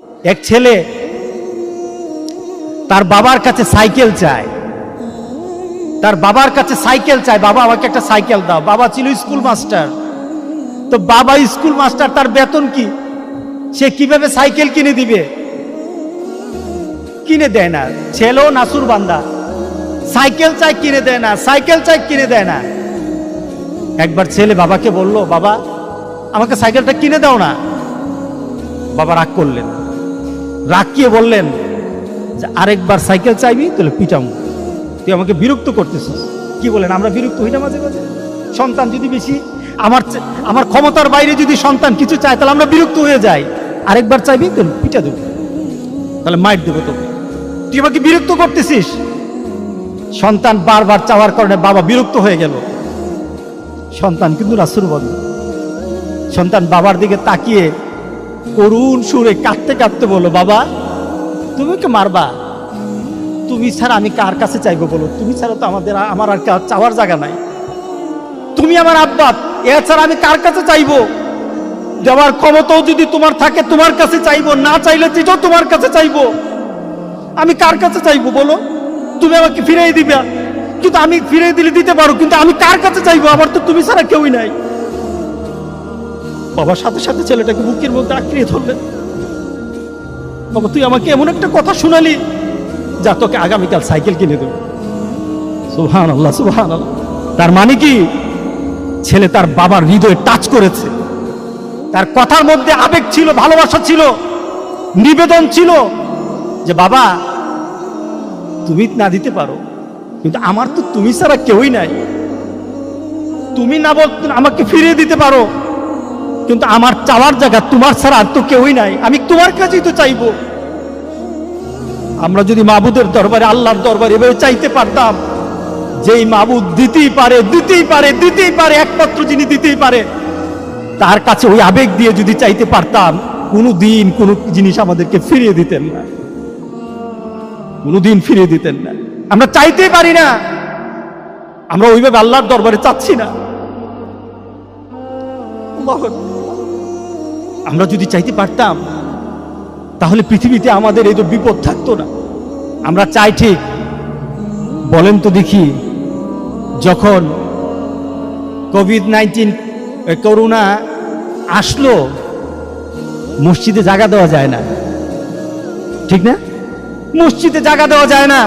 এক ছেলে তার বাবার কাছে সাইকেল চায়, তার বাবার কাছে সাইকেল চায়, বাবা আমাকে একটা সাইকেল দাও। বাবা ছিল স্কুল মাস্টার, তো বাবা স্কুল মাস্টার, তার বেতন কি, সে কিভাবে সাইকেল কিনে দিবে? কিনে দেয় না। ছেলেও নাসুর বান্দা, সাইকেল চাই কিনে দেয় না, সাইকেল চাই কিনে দেয় না। একবার ছেলে বাবাকে বলল, বাবা আমাকে সাইকেলটা কিনে দাও না। বাবা রাগ করলেন, রাগ কিয়ে বললেন যে আরেকবার সাইকেল চাইবি তাহলে পিটামু, তুই আমাকে বিরক্ত করতেছিস। কি বলেন, আমরা বিরক্ত হই না মাঝে মাঝে? সন্তান যদি বেশি আমার ক্ষমতার বাইরে যদি সন্তান কিছু চায় তাহলে আমরা বিরক্ত হয়ে যাই। আরেকবার চাইবি তাহলে পিটা দেবো, তাহলে মাইর দেবো তোকে, তুই আমাকে বিরক্ত করতেছিস। সন্তান বারবার চাওয়ার কারণে বাবা বিরক্ত হয়ে গেল। সন্তান কিন্তু রাসূল বন্ধু, সন্তান বাবার দিকে তাকিয়ে করুণ সুরে কাঁদতে কাঁদতে বলল, বাবা তুমি কি মারবা? তুমি ছাড়া আমি কার কাছে চাইবো বলো? তুমি ছাড়া তো আমার আর চাওয়ার জায়গা নাই। তুমি আমার আব্বা, এছাড়া আমি কার কাছে চাইবো? দেওয়ার ক্ষমতাও যদি তোমার থাকে তোমার কাছে চাইবো, না চাইলে যেটাও তোমার কাছে চাইবো। আমি কার কাছে চাইবো বলো? তুমি আমাকে ফিরিয়ে দিবে, কিন্তু আমি ফিরিয়ে দিলে দিতে পারো, কিন্তু আমি কার কাছে চাইবো? আমার তো তুমি ছাড়া কেউই নাই। বাবার সাথে সাথে ছেলেটাকে বুকের মধ্যে আঁকড়িয়ে ধরলেন। বাবা তুই আমাকে এমন একটা কথা শোনালি, যা তোকে আগামীকাল সাইকেল কিনে দেবো। সুবহানাল্লাহ, সুবহানাল্লাহ। তার মানে কি, ছেলে তার বাবার হৃদয়ে টাচ করেছে, তার কথার মধ্যে আবেগ ছিল, ভালোবাসা ছিল, নিবেদন ছিল যে বাবা তুমি না দিতে পারো, কিন্তু আমার তো তুমি ছাড়া কেউই নাই। তুমি না বল আমাকে ফিরিয়ে দিতে পারো, কিন্তু আমার চাওয়ার জায়গা তোমার ছাড়া আর তো কেউই নাই, আমি তোমার কাছেই তো চাইবো। আমরা যদি মাবুদের দরবারে, আল্লাহর দরবারে এভাবে চাইতে পারতাম, যেই মাবুদ দিতেই পারে, দিতেই পারে, দিতেই পারে, একমাত্র যিনি দিতেই পারে, তার কাছে ওই আবেগ দিয়ে যদি চাইতে পারতাম, কোনোদিন কোনো জিনিস আমাদেরকে ফিরিয়ে দিতেন না, কোনোদিন ফিরিয়ে দিতেন না। আমরা চাইতেই পারি না, আমরা ওইভাবে আল্লাহর দরবারে চাচ্ছি না। আমরা যদি চাইতে পারতাম তাহলে পৃথিবীতে আমাদের এই তো বিপদ থাকতো না। আমরা চাই ঠিক, বলেন তো দেখি, যখন কোভিড-19 করোনা আসলো, মসজিদে জায়গা দেওয়া যায় না, ঠিক না? মসজিদে জায়গা দেওয়া যায় না।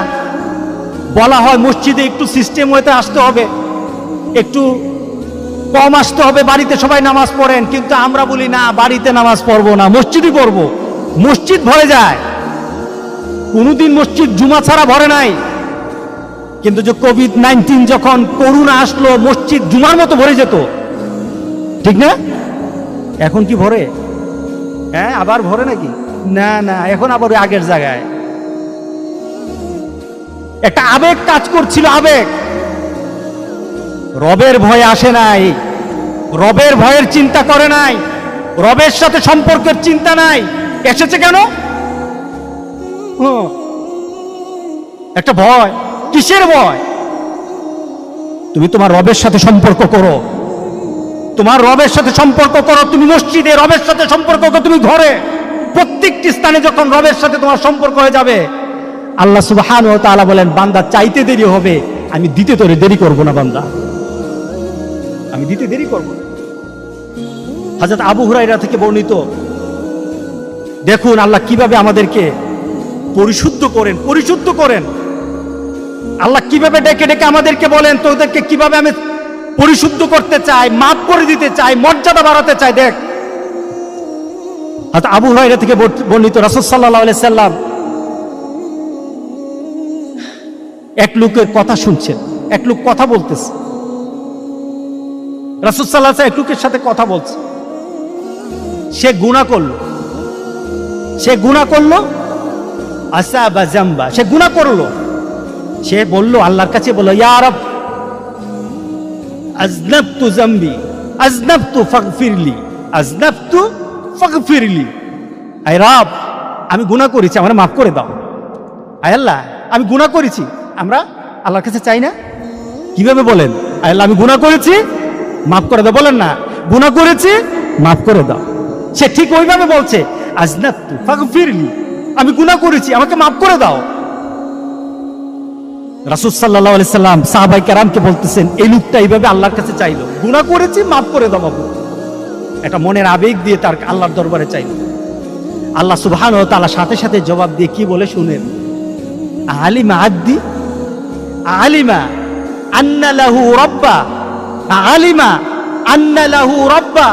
বলা হয় মসজিদে একটু সিস্টেম হতে আসতে হবে, একটু কম আসতে হবে, বাড়িতে সবাই নামাজ পড়েন। কিন্তু আমরা বলি না, বাড়িতে নামাজ পড়বো না, মসজিদই পড়বো। মসজিদ ভরে যায়, কোনোদিন মসজিদ জুমা ছাড়া ভরে নাই। কিন্তু যে কোভিড-19 যখন করোনা আসলো, মসজিদ জুমার মতো ভরে যেত, ঠিক না? এখন কি ভরে? হ্যাঁ, আবার ভরে নাকি? না না, এখন আবার আগের জায়গায়। একটা আবেগ কাজ করছিল, আবেগ। রবের ভয় আসে নাই, রবের ভয়ের চিন্তা করে নাই, রবের সাথে সম্পর্কের চিন্তা নাই। এসেছে কেন? একটা ভয়। কিসের ভয়? তুমি তোমার রবের সাথে সম্পর্ক করো, তোমার রবের সাথে সম্পর্ক করো। তুমি মসজিদে রবের সাথে সম্পর্ক করো, তুমি ঘরে, প্রত্যেকটি স্থানে যখন রবের সাথে তোমার সম্পর্ক হয়ে যাবে, আল্লাহ সুবহানাহু ওয়া তাআলা বলেন, বান্দা চাইতে দেরি হবে, আমি দিতে তোরে দেরি করব না। বান্দা, আমি দিতে দেরি করব না। হযরত আবু হুরায়রা থেকে বর্ণিত, দেখুন আল্লাহ কিভাবে আমাদেরকে পরিশুদ্ধ করেন, পরিশুদ্ধ করেন। আল্লাহ কিভাবে ডেকে ডেকে আমাদেরকে বলেন, তোদেরকে কিভাবে আমি পরিশুদ্ধ করতে চাই, মাফ করে দিতে চাই, মর্যাদা বাড়াতে চাই। দেখ, হযরত আবু হুরায়রা থেকে বর্ণিত, রাসূল সাল্লাল্লাহু আলাইহি সাল্লাম এক লোকের কথা শুনছেন, এক লোক কথা বলতেছে। রাসূল সাল্লাল্লাহু আলাইহি ওয়াসাল্লাম এক লোকের সাথে কথা বলছে। সে গুনাহ করলো, সে গুনাহ করলো, আসাবা জামবা, সে গুনাহ করলো। সে বলল, আল্লাহর কাছে বলল, ইয়া রব আযনাবতু জামবি, আযনাবতু ফাগফিরলি, আযনাবতু ফাগফিরলি। আয় রব, আমি গুনাহ করেছি, আমারে মাফ করে দাও। আয় আল্লাহ, আমি গুনাহ করেছি। আমরা আল্লাহর কাছে চাই না? কিভাবে বলেন? আয় আল্লাহ, আমি গুনাহ করেছি, মাফ করে দাও। বলেন না, গুনাহ করেছি, মাফ করে দাও। সে ঠিক ওইভাবে বলছে, আজনাবতু ফাগফিরলি, আমি গুনাহ করেছি, আমাকে মাফ করে দাও। রাসূল সাল্লাল্লাহু আলাইহি সাল্লাম সাহাবায়ে কেরামকে বলতেছেন, এই লোকটা এইভাবে আল্লাহর কাছে চাইলো, গুনাহ করেছি, মাফ করে দাও বাবু। একটা মনের আবেগ দিয়ে তার আল্লাহর দরবারে চাইলো। আল্লাহ সুবহানাহু ওয়া তাআলা সাথে সাথে জবাব দিয়ে কি বলে শুনেন, আলিমা আদ্দি আলিমা আন্না লাহু রাব্বা, আলিমা আন্না লাহু রাব্বা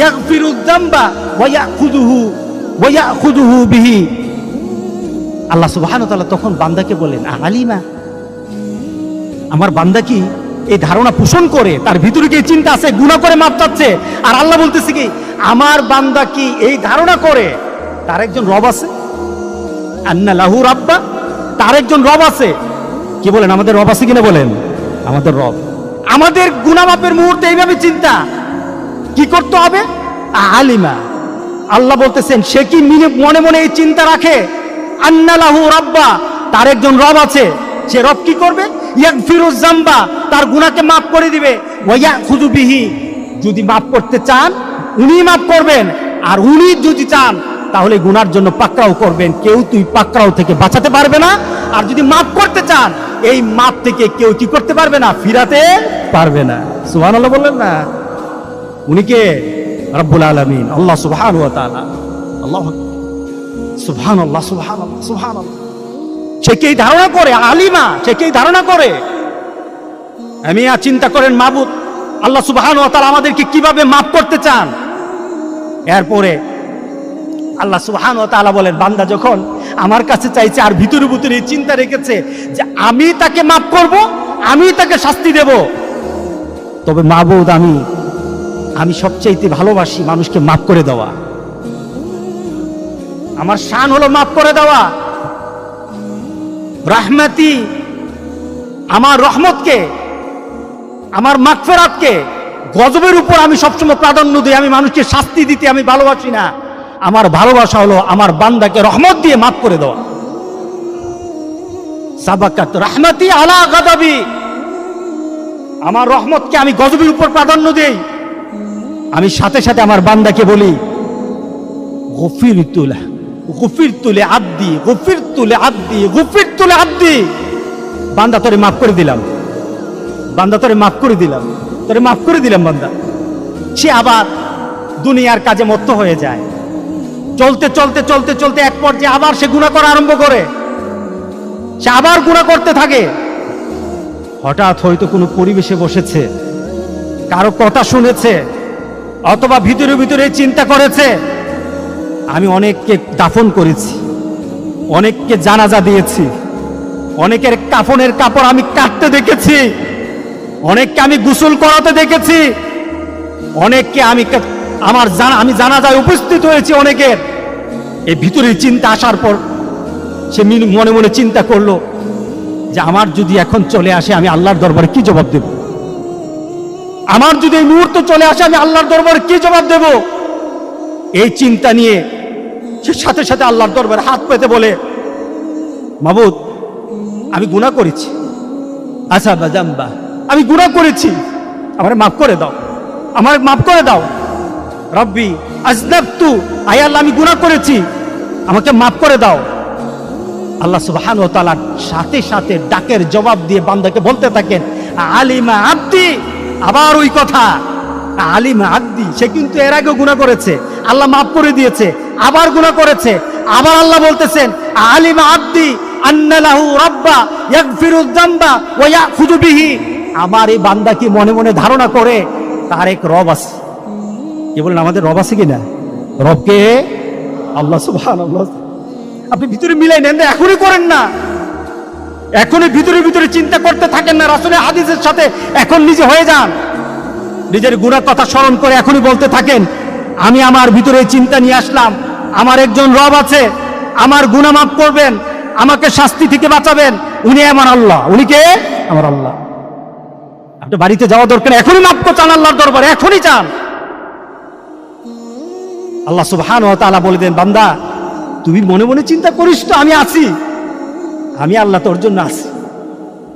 ইয়াগফিরু যামবা ওয়া ইয়াখুযুহু বিহি। আল্লাহ সুবহানাহু ওয়া তাআলা তখন বান্দাকে বলেন, আলিমা, আমার বান্দা কি এই ধারণা পোষণ করে, তার ভিতরে কি চিন্তা আছে গুনাহ করে মাপ চাচ্ছে, আর আল্লাহ বলতেছে কি আমার বান্দা কি এই ধারণা করে তার একজন রব আছে, আন্না লাহু রাব্বা, তার একজন রব আছে। কি বলেন, আমাদের রব আছে কিনা বলেন, আমাদের রব। আমাদের গুনাহ মাপের মুহূর্তে এইভাবে চিন্তা কি করতে হবে, আলিমা, আল্লাহ বলতেছেন সে কি মনে মনে এই চিন্তা রাখে, আন্না লাহু রাব্বা, তার একজন রব আছে, সে রব কি করবে, ইয়াগফিরু যামবা, তার গুনাহকে মাফ করে দিবে, ওয়া ইয়াখুযু বিহি, যদি মাফ করতে চান উনি মাফ করবেন, আর উনি যদি চান তাহলে গুনার জন্য পাকড়াও করবেন, কেউ তুই পাকড়াও থেকে বাঁচাতে পারবে না। আর যদি মাফ করতে চান এই মাফ থেকে কেউ কি করতে পারবে না, ফিরাতে পারবে না। সুবহানাল্লাহ বললেন না, উনি কে, রব্বুল আলামিন, আল্লাহ সুবহানাহু ওয়া তাআলা। আল্লাহু আকবার, সুবহানাল্লাহ সুবহানাল্লাহ সুবহানাল্লাহ। সে কি ধারণা করে, আলিমা, সে কি ধারণা করে, আমি চিন্তা করেন মাবুদ আল্লাহ সুবহানাহু ওয়া তাআলা আমাদেরকে কিভাবে মাফ করতে চান। এরপরে আল্লাহ সুবহানাহু ওয়া তাআলা বলেন, বান্দা যখন আমার কাছে চাইছে আর ভিতরে ভিতরে এই চিন্তা রেখেছে যে আমি তাকে মাফ করব, আমি তাকে শাস্তি দেব, তবে মাবুদ আমি সবচাইতে ভালোবাসি মানুষকে মাফ করে দেওয়া। আমার শান হলো মাফ করে দেওয়া। রাহমাতি, আমার রহমতকে, আমার মাগফিরাতকে গজবের উপর আমি সবসময় প্রাধান্য দিই। আমি মানুষকে শাস্তি দিতে আমি ভালোবাসি না। আমার ভালোবাসা হলো আমার বান্দাকে রহমত দিয়ে মাফ করে দেওয়া। সাবাকাত রাহমাতি আলা গাদাবি, আমার রহমতকে আমি গজবের উপর প্রাধান্য দেই। আমি সাথে সাথে আমার বান্দাকে বলি, গফিরতু লাহু, গফিরতু লিআবদি, গফিরতু লিআবদি, গফিরতু লিআবদি। বান্দা তোরে মাফ করে দিলাম, বান্দা তোরে মাফ করে দিলাম, তোরে মাফ করে দিলাম বান্দা। সে আবার দুনিয়ার কাজে মত্ত হয়ে যায়। চলতে চলতে চলতে চলতে এক পর্যায়ে আবার সে গুনাহ করা আরম্ভ করে, সে আবার গুনাহ করতে থাকে। হঠাৎ হয়তো কোনো পরিবেশে বসেছে, কারো কথা শুনেছে, অথবা ভিতরে ভিতরে চিন্তা করেছে, আমি অনেককে দাফন করেছি, অনেককে জানাজা দিয়েছি, অনেকের কাফনের কাপড় আমি কাটতে দেখেছি, অনেককে আমি গোসল করাতে দেখেছি, অনেককে আমি জানাজায় উপস্থিত হয়েছি অনেকের। এই ভিতরের চিন্তা আসার পর সে মনে মনে চিন্তা করলো যে আমার যদি এখন চলে আসে আমি আল্লাহর দরবারে কি জবাব দেব, আমার যদি এই মুহূর্ত চলে আসে আমি আল্লাহর দরবারে কি জবাব দেব। এই চিন্তা নিয়ে সে সাথে সাথে আল্লাহর দরবারে হাত পেতে বলে, মাবুদ আমি গুনাহ করেছি, আচ্ছা বাজাম্বা, আমি গুনাহ করেছি, আমারে মাফ করে দাও, আমারে মাফ করে দাও। রব্বি আজনাবতু, আয় আল্লাহ আমি গুনাহ করেছি, আমাকে মাফ করে দাও। আল্লাহ সুবহানাহু ওয়া তাআলা সাথে সাথে ডাকের জবাব দিয়ে বান্দাকে বলতে থাকেন, আলিমা আব্দি, আবার ওই কথা, আলিমা আব্দি, সে কিন্তু এর আগে গুনাহ করেছে, আল্লাহ মাফ করে দিয়েছে, আবার গুনাহ করেছে, আবার আল্লাহ বলতেছেন, আলিমা আব্দি আন্না লাহু রাব্বা ইয়াগফিরু যামবা ওয়া ইয়াখুযু বিহি। আমার এই বান্দা কি মনে মনে ধারণা করে তার এক রব আছে। কি বলেন, আমাদের রব আছে কিনা? রবকে আল্লাহ সুবহানাল্লাহ। আপনি ভিতরে মিলাই নেন, এখনই করেন না, এখনই ভিতরে ভিতরে চিন্তা করতে থাকেন না, রাসূলের হাদিসের সাথে এখন নিজে হয়ে যান। নিজের গুনাহ কথা স্মরণ করে এখনই বলতে থাকেন, আমি আমার ভিতরে চিন্তা নিয়ে আসলাম, আমার একজন রব আছে, আমার গুনাহ মাফ করবেন, আমাকে শাস্তি থেকে বাঁচাবেন, উনি আমার আল্লাহ। উনি কে? আমার আল্লাহ। আপনি বাড়িতে যাওয়া দরকার, এখনই মাফ চান আল্লাহর দরবারে, এখনই চান। আল্লাহ সুবহানাহু ওয়া তাআলা বলে দেন, বান্দা তুমি মনে মনে চিন্তা করিস তো আমি আছি, আমি আল্লাহ তোর জন্য আছি।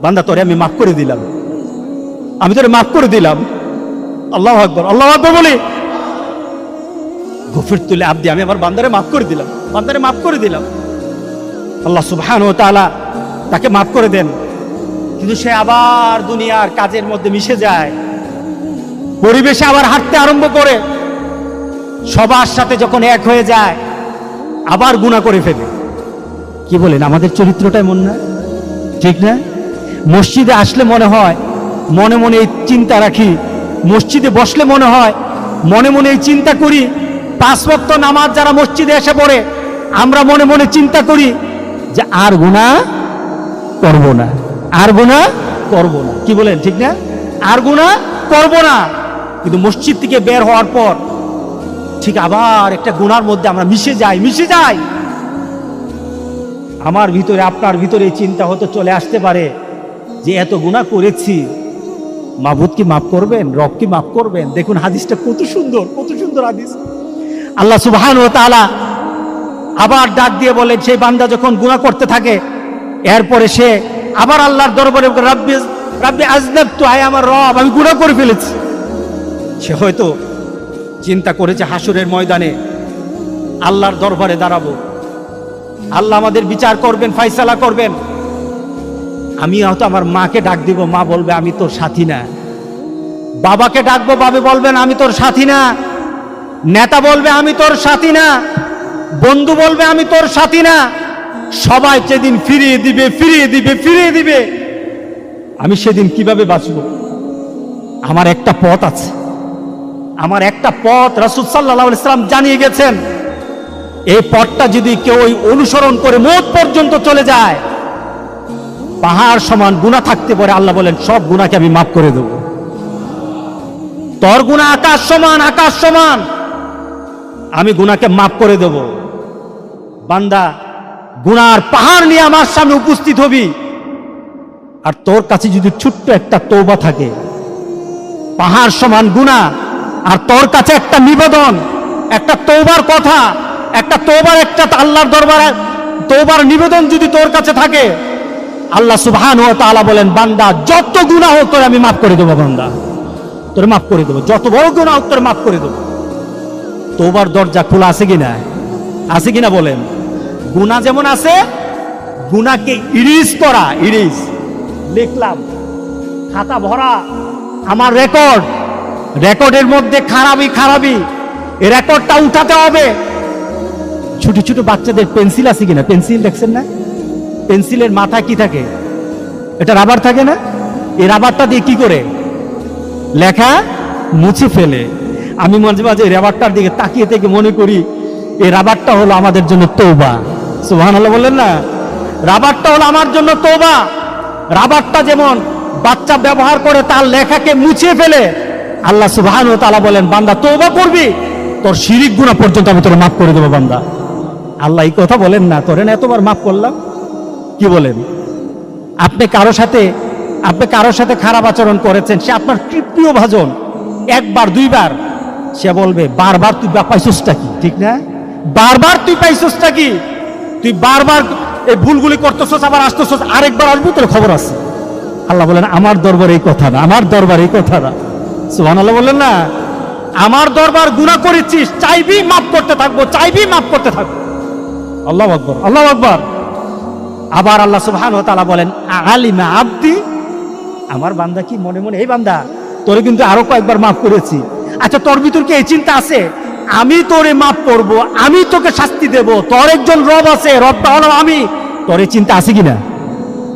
বান্দা তোরে আমি মাফ করে দিলাম, আমি তোরে মাফ করে দিলাম। আল্লাহু আকবার, আল্লাহু আকবার বলি। গফিরতু লিআবদি, আমি আমার বান্দারে মাফ করে দিলাম, বান্দারে মাফ করে দিলাম। আল্লাহ সুবহানাহু ওয়া তাআলা তাকে মাফ করে দেন। কিন্তু সে আবার দুনিয়ার কাজের মধ্যে মিশে যায়, পরিবেশে আবার হাঁটতে আরম্ভ করে, সবার সাথে যখন এক হয়ে যায় আবার গুনাহ করে ফেলে। কি বলেন, আমাদের চরিত্রটাই মন না, ঠিক না? মসজিদে আসলে মনে হয় মনে মনে এই চিন্তা রাখি, মসজিদে বসলে মনে হয় মনে মনে এই চিন্তা করি, 5 ওয়াক্ত নামাজ যারা মসজিদে এসে পড়ে আমরা মনে মনে চিন্তা করি যে আর গুনাহ করব না, আর গুনাহ করব না। কি বলেন, ঠিক না? আর গুনাহ করব না। কিন্তু মসজিদ থেকে বের হওয়ার পর ঠিক আবার একটা গুনার মধ্যে আমরা মিশে যাই। আমার ভিতরে আপনার ভিতরে এই চিন্তা হতে চলে আসতে পারে যে এত গুনাহ করেছি, মাবুদ কি মাফ করবেন, রব কি মাফ করবেন? দেখুন হাদিসটা কত সুন্দর, কত সুন্দর হাদিস। আল্লাহ সুবহানাহু ওয়া তাআলা আবার ডাক দিয়ে বলেন, সেই বান্দা যখন গুনাহ করতে থাকে এরপরে সে আবার আল্লাহর দরবারে রাব্বি আযনাবতু, আয় আমার রব আমি গুনাহ করে ফেলেছি। সে হয়তো চিন্তা করেছে হাসরের ময়দানে আল্লাহর দরবারে দাঁড়াবো, আল্লাহ আমাদের বিচার করবেন, ফয়সালা করবেন। আমি হয়তো আমার মাকে ডাক দিব, মা বলবে আমি তোর সাথী না। বাবাকে ডাকবো, বাবা বলবেন আমি তোর সাথী না। নেতা বলবে আমি তোর সাথী না। বন্ধু বলবে আমি তোর সাথী না। সবাই সেদিন ফিরিয়ে দিবে। আমি সেদিন কিভাবে বাঁচব? আমার একটা পথ আছে, আমার একটা পথ রাসূল সাল্লাল্লাহু আলাইহি ওয়াসাল্লাম জানিয়ে গেছেন। এই পথটা যদি কেউ অনুসরণ করে মওত পর্যন্ত চলে যায়, পাহাড় সমান গুনাহ থাকতে পারে, আল্লাহ বলেন সব গুনাহকে আমি মাফ করে দেব। তোর গুনাহ আকাশ সমান, আমি গুনাহকে মাফ করে দেব। বান্দা, গুনার পাহাড় নিয়ে আমার সামনে উপস্থিত হবি, আর তোর কাছে যদি ছোট্ট একটা তওবা থাকে, পাহাড় সমান গুনাহ, আর তোর কাছে একটা নিবেদন, একটা তওবার কথা, একটা তওবার একটা আল্লাহর দরবারে তওবার নিবেদন যদি তোর কাছে থাকে, আল্লাহ সুবহানাহু ওয়া তাআলা বলেন বান্দা যত গুনাহ হোক তোরে আমি মাফ করে দেব, বান্দা তোরে মাফ করে দেব, যত বড় গুনাহ হোক তোরে মাফ করে দেব। তওবার দরজা খোলা আছে কিনা? আছে কিনা বলেন? গুনাহ যেমন আছে, গুনাহকে ইরিজ করা, ইরিজ লিখলাম খাতা ভরা আমার রেকর্ডের মধ্যে খারাপই এই রেকর্ডটা উঠাতে হবে। ছোট ছোট বাচ্চাদের পেন্সিল আছে কিনা? পেন্সিল দেখছেন না? পেন্সিলের মাথা কি থাকে? এটা রাবার থাকে না? এই রাবারটা দিয়ে কি করে লেখা মুছে ফেলে। আমি মাঝে মাঝে রাবারটার দিকে তাকিয়ে থেকে মনে করি এই রাবারটা হলো আমাদের জন্য তওবা। সুবহানাল্লাহ বললেন না? রাবারটা হলো আমার জন্য তওবা। রাবারটা যেমন বাচ্চা ব্যবহার করে তার লেখাকে মুছে ফেলে, আল্লাহ সুবহানাহু ওয়া তাআলা বলেন বান্দা তওবা করবি, তোর শিরিক গুনাহ পর্যন্ত আমি তোর মাফ করে দেব। বান্দা, আল্লাহ এই কথা বলেন না? তোরে না এতবার মাফ করলাম। কি বলেন? আপনি কারোর সাথে খারাপ আচরণ করেছেন, সে আপনার প্রিয় ভাজন, একবার দুইবার, সে বলবে বারবার তুই পাইছসটা কি? ঠিক না? বারবার তুই পাইছসটা কি? তুই বারবার এই ভুলগুলি করতেছস, আবার আসতেছস, আরেকবার আসবো, তোর খবর আছে। আল্লাহ বলেন আমার দরবার এই কথা না, আমার দরবার এই কথা না। সুবহানাল্লাহ বলেন না? আমার দরবার গুনাহ করেছিস, চাইবি মাফ করতে থাকবো, চাইবি মাফ করতে থাকবো। আল্লাহু আকবার, আল্লাহু আকবার। আবার আল্লাহ সুবহানাহু ওয়া তাআলা বলেন আলিমা আব্দি, আমার বান্দা কি মনে মনে, এই বান্দা তোরে কিন্তু আরো কয়েকবার মাফ করেছি, আচ্ছা তোর ভিতর কি এই চিন্তা আছে আমি তোরে মাফ করব, আমি তোকে শাস্তি দেব, তোর একজন রব আছে, রবটা হলো আমি, তোর এই চিন্তা আছে কিনা?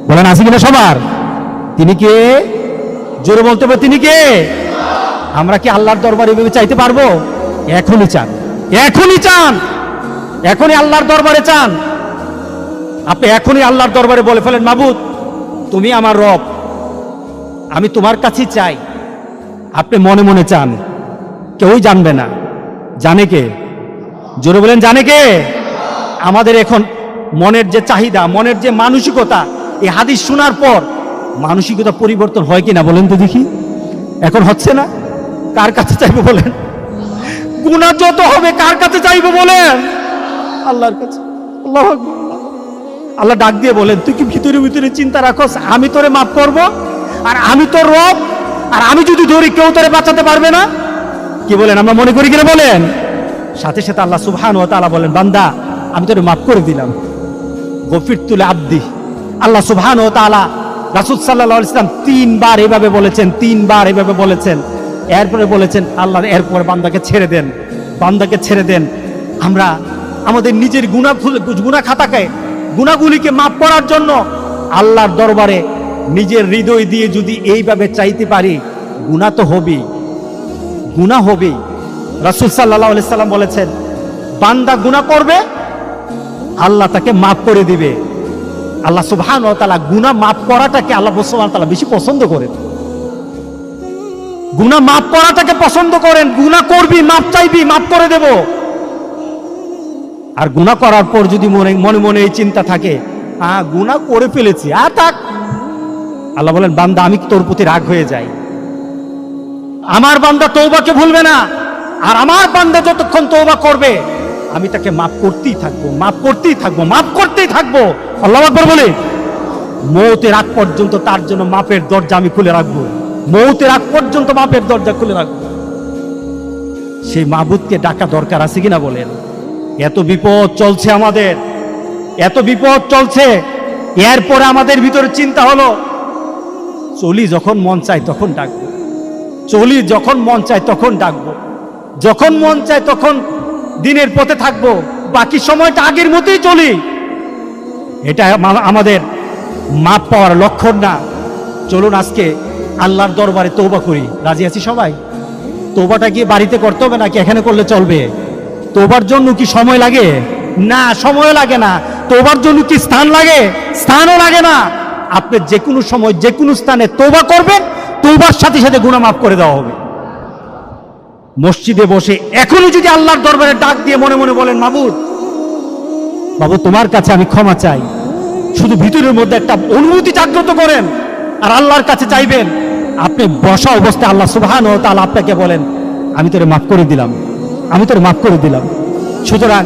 বলেন আছে কিনা সবার? তিনি কে? জোরে বলতে হবে তিনি কে? আমরা কি আল্লাহর দরবারে এভাবে চাইতে পারবো? এখনই চান, এখনই আল্লাহর দরবারে চান। আপনি এখনই আল্লাহর দরবারে বলে ফেলেন মাবুদ তুমি আমার রব, আমি তোমার কাছেই চাই। আপনি মনে মনে চান, কেউই জানবে না। জানে কে? জোরে বলেন জানে কে? আমাদের এখন মনের যে চাহিদা, মনের যে মানসিকতা, এই হাদিস শোনার পর মানসিকতা পরিবর্তন হয় কিনা বলেন তো দেখি? এখন হচ্ছে না? কার কাছে চাইবো বলেন? গুনাহ যত হবে কার কাছে চাইবো বলেন? আল্লাহর কাছে। আল্লাহু আকবার। আল্লাহ ডাক দিয়ে বলেন তুই কি ভিতরে ভিতরে চিন্তা রাখোস আমি তোরে মাফ করব, আর আমি তোর রব, আর আমি যদি ধরি কেউ তোরে বাঁচাতে পারবে না? কি বলেন? আমরা মনে করি কিনা বলেন? সাথে সাথে আল্লাহ সুবহানাহু ওয়া তাআলা বলেন, বান্দা আমি তোরে মাফ করে দিলাম। গফিরতু লিআবদি। আল্লাহ সুবহানাহু ওয়া তাআলা রাসূল সাল্লাল্লাহু আলাইহি ওয়াসাল্লাম 3 বার এভাবে বলেছেন, 3 বার এভাবে বলেছেন। এরপরে বলেছেন আল্লাহ এরপর বান্দাকে ছেড়ে দেন, বান্দাকে ছেড়ে দেন। আমরা আমাদের নিজের গুনাহ খাতাকে, গুনাহগুলিকে মাফ করার জন্য আল্লাহর দরবারে নিজের হৃদয় দিয়ে যদি এইভাবে চাইতে পারি, গুনাহ তো হবেই, গুনাহ হবেই। রাসূল সাল্লাল্লাহু আলাইহি সাল্লাম বলেছেন, বান্দা গুনাহ করবে, আল্লাহ তাকে মাফ করে দিবে। আল্লাহ সুবহানাহু ওয়া তাআলা গুনাহ মাফ করাটাকে আল্লাহ সুবহানাহু ওয়া তাআলা বেশি পছন্দ করেন। গুনাহ মাফ করাটাকে পছন্দ করেন। গুনাহ করবি, মাফ চাইবি, মাফ করে দেব। আর গুনাহ করার পর যদি মনে মনে এই চিন্তা থাকে, গুনাহ করে ফেলেছি, থাক, আল্লাহ বলেন, বান্দা আমি তোর প্রতি রাগ হয়ে যাই। আমার বান্দা তওবাকে ভুলবে না, আর আমার বান্দা যতক্ষণ তওবা করবে আমি তাকে মাফ করতেই থাকবো, মাফ করতেই থাকবো, মাফ করতেই থাকবো। আল্লাহু আকবার বলে, মওতের আগ পর্যন্ত তার জন্য মাফের দরজা আমি খুলে রাখবো, মওতের আগ পর্যন্ত মাফের দরজা খুলে রাখবো। সেই মাবুদকে ডাকা দরকার আছে কিনা বলেন? এত বিপদ চলছে আমাদের, এত বিপদ চলছে। এরপরে আমাদের ভিতরে চিন্তা হলো, চলি যখন মন চায় তখন ডাকবো, চলি যখন মন চায় তখন ডাকবো, যখন মন চায় তখন দিনের পথে থাকবো, বাকি সময়টা আগের মতোই চলি। এটা আমাদের মাপ পাওয়ার লক্ষণ না। চলুন আজকে আল্লাহর দরবারে তওবা করি। রাজি আছি সবাই? তওবাটা কি বাড়িতে করতে হবে নাকি এখানে করলে চলবে? তওবার জন্য কি সময় লাগে? না, সময় লাগে না। তওবার জন্য কি স্থান লাগে? স্থানও লাগে না। আপনি যে কোনো সময় যে কোনো স্থানে তওবা করবেন, তওবার সাথে সাথে গুনাহ মাফ করে দেওয়া হবে। মসজিদে বসে এখনই যদি আল্লাহর দরবারে ডাক দিয়ে মনে মনে বলেন, মাবুদ, বাবু তোমার কাছে আমি ক্ষমা চাই, শুধু ভিতরের মধ্যে একটা অনুভূতি জাগ্রত করেন আর আল্লাহর কাছে চাইবেন। আপনি বসা অবস্থায় আল্লাহ সুবহানাহু ওয়া তাআলা আপনাকে বলেন, আমি তোরে মাফ করে দিলাম, আমি তোরে মাফ করে দিলাম। সুতরাং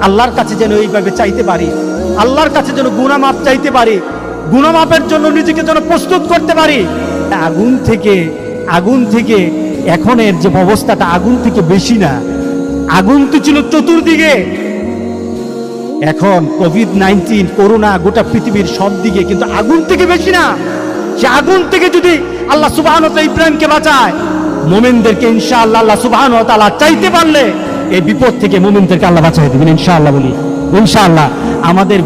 আল্লাহর কাছে যেন এইভাবে চাইতে পারি, আল্লাহর কাছে যেন গুনাহ মাফ চাইতে পারি, গুনাহ মাফের জন্য নিজেকে যেন প্রস্তুত করতে পারি। আগুন থেকে এখনের যে অবস্থাটা আগুন থেকে বেশি না, আগুন তো ছিল চতুর্দিকে। এখন কোভিড-19 করোনা গোটা পৃথিবীর সব দিকে, কিন্তু আগুন থেকে বেশি না। সে আগুন থেকে যদি আল্লাহ সুবহানাহু ওয়া তাআলা ইব্রাহিমকে বাঁচায়, মুমিনদেরকে ইনশাআল্লাহ আল্লাহ সুবহানাহু ওয়া তাআলা চাইতে পারলে এই বিপদ থেকে মুমিনদেরকে আল্লাহ বাঁচাই দিবেন ইনশাআল্লাহ। বলি ইনশাআল্লাহ। আমাদের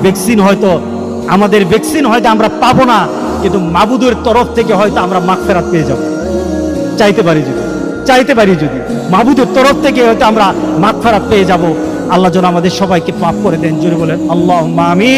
ভ্যাকসিন হয়তো আমরা পাবো না, কিন্তু মাবুদের তরফ থেকে হয়তো আমরা মাগফিরাত পেয়ে যাব। চাইতে পারি যদি মাবুদের তরফ থেকে হয়তো আমরা মাগফিরাত পেয়ে যাব। আল্লাহ যেন আমাদের সবাইকে মাফ করে দেন। জোরে বলেন আল্লাহুম্মা আমিন।